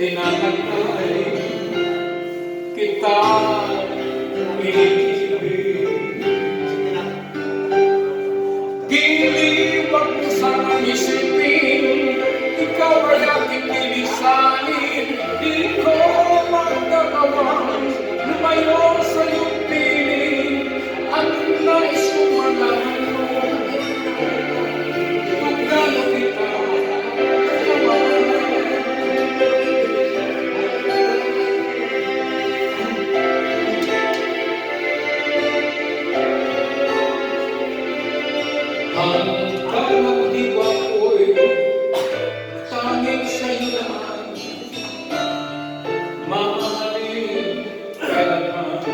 tinatagay kita iibig. Di wag mo sanang isipin, ikaw ay aking lilisanin. Di ko magdagawang lumayo sa iyong piling, at nais kong malaman mo kung gaano kita kamahal. Hanggang ang diwa ko'y tanging sa'yo naman, maaaring kailanman.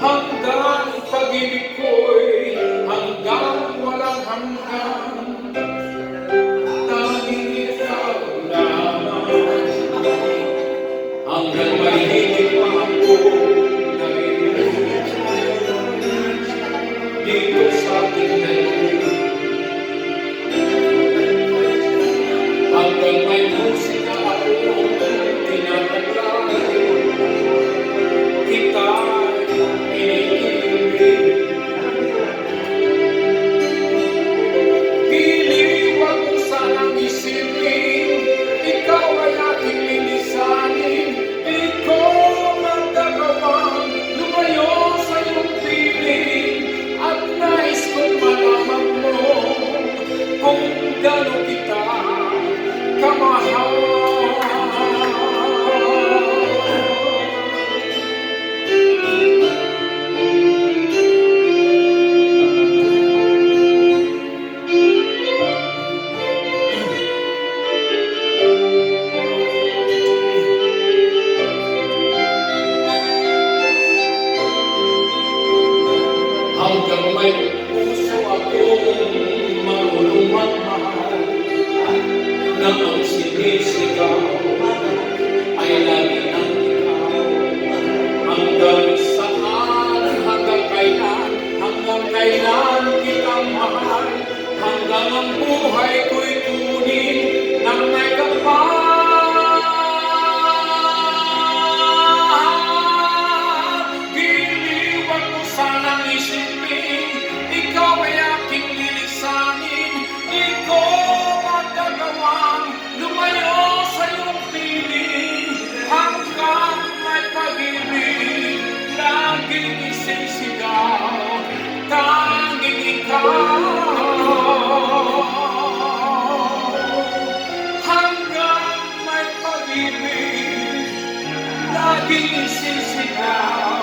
Hanggang pag-ibig ko'y hanggang walang hanggan, tanging ikaw lamang. Hanggang may higit pa ako dito sa ating daigdig, hanggang may musika akong tinatagay, kita iniibig. Wag mo sanang isipin, ikaw ay aking lilisanin. Di ko magdagawang lumayo sa iyong piling, at nais kong malaman mo kung gaano kita kamahal. Hanggang may puso akong marunong magmahal, na ang sinisigaw ay lagi ng ikaw. Hanggang saan, hanggang kailan kitang mahal, hanggang ang buhay ko'y kunin ng may kapal. Wag mo sanang isipin, ikaw ay aking lilisanin. Di ko magdagawang lumayo sa iyong piling, hanggang may pag-ibig laging isisigaw, tanging ikaw. Hanggang may pag-ibig laging isisigaw,